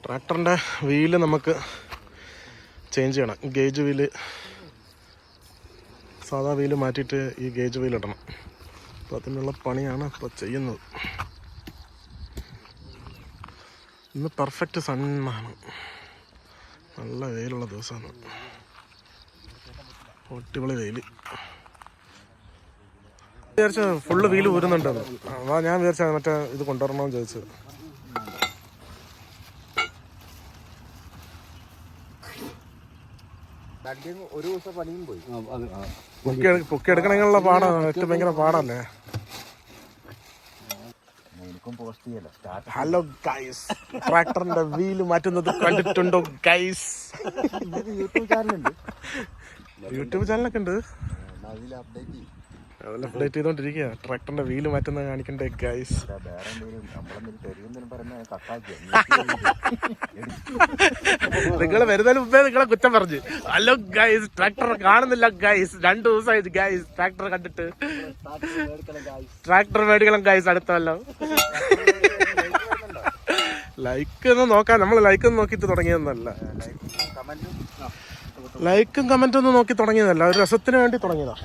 ട്രാക്ടറിൻ്റെ wheel നമുക്ക് change ചെയ്യണം. Gauge wheel, സാധാ വീല് മാറ്റിയിട്ട് ഈ ഗേജ് വീൽ ഇടണം. അപ്പോൾ അതിനുള്ള പണിയാണ് ഇപ്പോൾ ചെയ്യുന്നത്. ഇന്ന് പെർഫെക്റ്റ് സണ്ണാണ്, നല്ല വെയിലുള്ള ദിവസമാണ്, ഒട്ടിപൊളി വെയിൽ. വിചാരിച്ച ഫുള്ള് വീല് ഊരുന്നുണ്ടെന്ന്. ഞാൻ വിചാരിച്ച മറ്റേ ഇത് കൊണ്ടുവരണമെന്ന് ചോദിച്ചത്. ഒരു ദിവസം പണിയും പോയി. പൊക്കി എടുക്കണമെന്നുള്ള പാടാണ്, ഏറ്റവും ഭയങ്കര പാടല്ലേ. ഹലോ ഗൈസ്, ട്രാക്ടറിന്റെ വീല് മാറ്റുന്നത് കണ്ടിട്ടുണ്ടോ ഗൈസ്? യൂട്യൂബ് ചാനലൊക്കെ ഉണ്ട്, അതിൽ അപ്ഡേറ്റ് ചെയ്തോണ്ടിരിക്കുക. ട്രാക്ടറിന്റെ വീല് മാറ്റുന്നത് കാണിക്കണ്ടേ ഗൈസ്? നിങ്ങൾ വരുന്നതിന് മുമ്പേ നിങ്ങളെ കുറ്റം പറഞ്ഞു. ഹലോ ഗൈസ്, ട്രാക്ടർ കാണുന്നില്ല ഗൈസ്, 2 ദിവസമായി ഗൈസ് ട്രാക്ടർ കണ്ടിട്ട്. ട്രാക്ടർ മേടിക്കണം ഗൈസ് അടുത്തല്ലോ. ലൈക്ക് ഒന്നും നോക്കാൻ, നമ്മൾ ലൈക്ക് ഒന്നും നോക്കിയിട്ട് തുടങ്ങിയതൊന്നല്ല. ലൈക്കും കമന്റും ഒന്നും നോക്കി തുടങ്ങിയതല്ല, ഒരു രസത്തിന് വേണ്ടി തുടങ്ങിയതാ.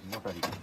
ഇങ്ങോട്ടടിക്കും.